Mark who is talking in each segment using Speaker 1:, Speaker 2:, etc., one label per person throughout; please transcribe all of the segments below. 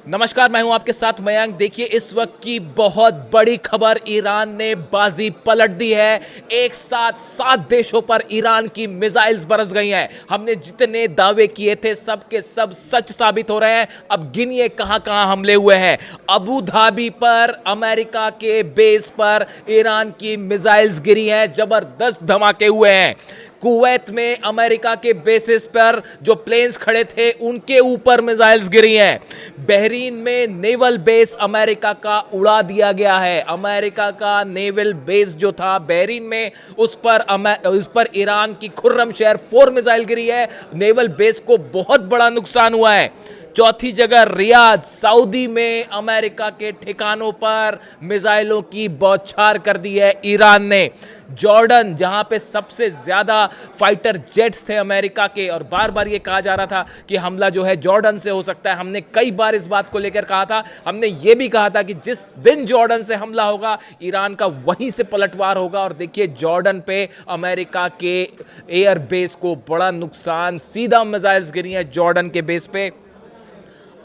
Speaker 1: नमस्कार, मैं हूं आपके साथ मयंक। देखिए इस वक्त की बहुत बड़ी खबर, ईरान ने बाजी पलट दी है। एक साथ 7 देशों पर ईरान की मिसाइल्स बरस गई हैं। हमने जितने दावे किए थे सब के सब सच साबित हो रहे हैं। अब गिनिए कहां कहां हमले हुए हैं। अबू धाबी पर अमेरिका के बेस पर ईरान की मिसाइल्स गिरी हैं, जबरदस्त धमाके हुए हैं। कुवैत में अमेरिका के बेसिस पर जो प्लेन्स खड़े थे उनके ऊपर मिसाइल्स गिरी हैं। बहरीन में नेवल बेस अमेरिका का उड़ा दिया गया है। अमेरिका का नेवल बेस जो था बहरीन में, उस पर ईरान की खुर्रमशहर 4 मिसाइल गिरी है। नेवल बेस को बहुत बड़ा नुकसान हुआ है। चौथी जगह रियाद, सऊदी में अमेरिका के ठिकानों पर मिसाइलों की बौछार कर दी है ईरान ने। जॉर्डन, जहां पे सबसे ज्यादा फाइटर जेट्स थे अमेरिका के, और बार बार ये कहा जा रहा था कि हमला जो है जॉर्डन से हो सकता है। हमने कई बार इस बात को लेकर कहा था। हमने ये भी कहा था कि जिस दिन जॉर्डन से हमला होगा ईरान का वहीं से पलटवार होगा। और देखिए जॉर्डन पे अमेरिका के एयर बेस को बड़ा नुकसान, सीधा मिसाइल्स गिरी हैं जॉर्डन के बेस पे।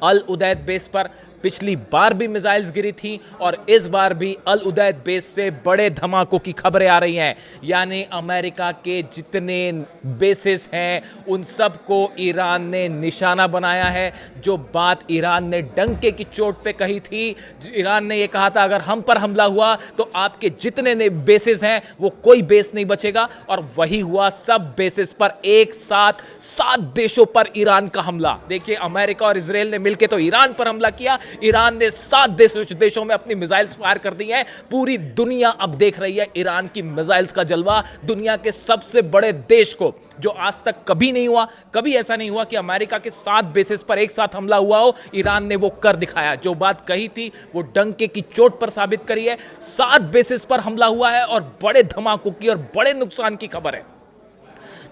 Speaker 1: अल उदैद बेस पर पिछली बार भी मिसाइल्स गिरी थी और इस बार भी अल उदैद बेस से बड़े धमाकों की खबरें आ रही हैं। यानी अमेरिका के जितने बेसेस हैं उन सब को ईरान ने निशाना बनाया है। जो बात ईरान ने डंके की चोट पे कही थी, ईरान ने ये कहा था अगर हम पर हमला हुआ तो आपके जितने बेसेस हैं वो कोई बेस नहीं बचेगा, और वही हुआ। सब बेसेस पर एक साथ 7 देशों पर ईरान का हमला। देखिए अमेरिका और इजराइल ने मिलकर तो ईरान पर हमला किया, ईरान ने 7 देशों में अपनी मिसाइल्स फायर कर दी हैं। पूरी दुनिया अब देख रही है ईरान की मिसाइल्स का जलवा। दुनिया के सबसे बड़े देश को, जो आज तक कभी नहीं हुआ, कभी ऐसा नहीं हुआ कि अमेरिका के 7 बेसेस पर एक साथ हमला हुआ हो, ईरान ने वो कर दिखाया। जो बात कही थी वो डंके की चोट पर साबित करी है। 7 बेसेस पर हमला हुआ है और बड़े धमाकों की और बड़े नुकसान की खबर है।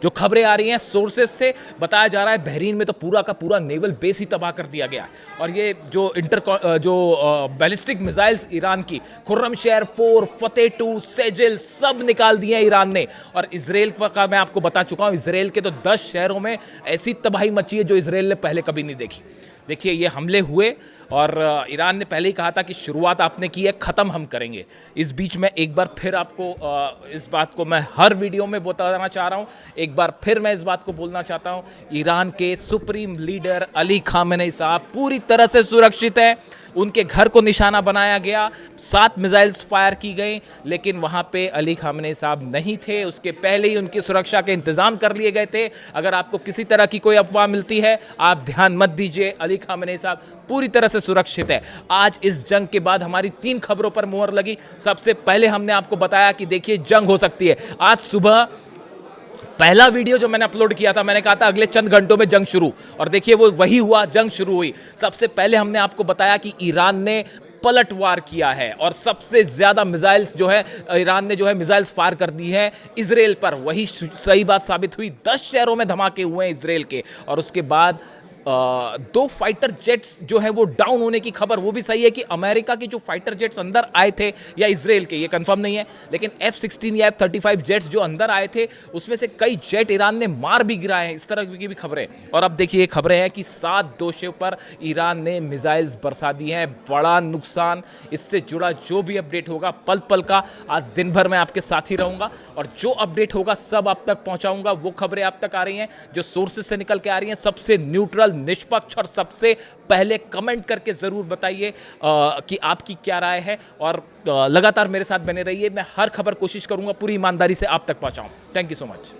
Speaker 1: जो खबरें आ रही हैं सोर्सेस से बताया जा रहा है बहरीन में तो पूरा का पूरा नेवल बेस ही तबाह कर दिया गया है। और ये जो बैलिस्टिक मिसाइल्स ईरान की खुर्रमशहर 4, फतेह 2, सेजिल सब निकाल दिए हैं ईरान ने। और इजराइल का मैं आपको बता चुका हूं, इजराइल के तो 10 शहरों में ऐसी तबाही मची है जो इजराइल ने पहले कभी नहीं देखी। देखिए ये हमले हुए और ईरान ने पहले ही कहा था कि शुरुआत आपने की है, ख़त्म हम करेंगे। इस बीच में एक बार फिर आपको इस बात को मैं हर वीडियो में बताना चाह रहा हूँ, एक बार फिर मैं इस बात को बोलना चाहता हूँ, ईरान के सुप्रीम लीडर अली खामेनेई साहब पूरी तरह से सुरक्षित हैं। उनके घर को निशाना बनाया गया, 7 मिसाइल्स फायर की गई, लेकिन वहाँ पे अली खामेनेई साहब नहीं थे। उसके पहले ही उनकी सुरक्षा के इंतज़ाम कर लिए गए थे। अगर आपको किसी तरह की कोई अफवाह मिलती है आप ध्यान मत दीजिए, अली खामेनेई साहब पूरी तरह से सुरक्षित है। आज इस जंग के बाद हमारी 3 खबरों पर मुहर लगी। सबसे पहले हमने आपको बताया कि देखिए जंग हो सकती है। आज सुबह पहला वीडियो जो मैंने अपलोड किया था, मैंने कहा था अगले चंद घंटों में जंग शुरू, और देखिए वो वही हुआ, जंग शुरू हुई। सबसे पहले हमने आपको बताया कि ईरान ने पलटवार किया है और सबसे ज्यादा मिसाइल्स जो है ईरान ने जो है मिसाइल्स फायर कर दी है इजराइल पर। वही सही बात साबित हुई, 10 शहरों में धमाके हुए हैं इजराइल के। और उसके बाद 2 फाइटर जेट्स जो है वो डाउन होने की खबर। वो भी सही है कि अमेरिका के जो फाइटर जेट्स अंदर आए थे या इजराइल के, ये कंफर्म नहीं है, लेकिन F-16 या F-35 जेट्स जो अंदर आए थे उसमें से कई जेट ईरान ने मार भी गिराए हैं। इस तरह की भी खबरें। और अब देखिए ये खबरें हैं कि 7 देशों पर ईरान ने मिसाइल्स बरसा दी हैं। बड़ा नुकसान। इससे जुड़ा जो भी अपडेट होगा पल पल का आज दिन भर मैं आपके साथ ही रहूंगा, और जो अपडेट होगा सब आप तक पहुंचाऊंगा। वो खबरें आप तक आ रही हैं जो सोर्सेज से निकल के आ रही हैं, सबसे न्यूट्रल, निष्पक्ष, और सबसे पहले कमेंट करके जरूर बताइए कि आपकी क्या राय है। और लगातार मेरे साथ बने रहिए। मैं हर खबर कोशिश करूंगा पूरी ईमानदारी से आप तक पहुंचाऊं। Thank you so much.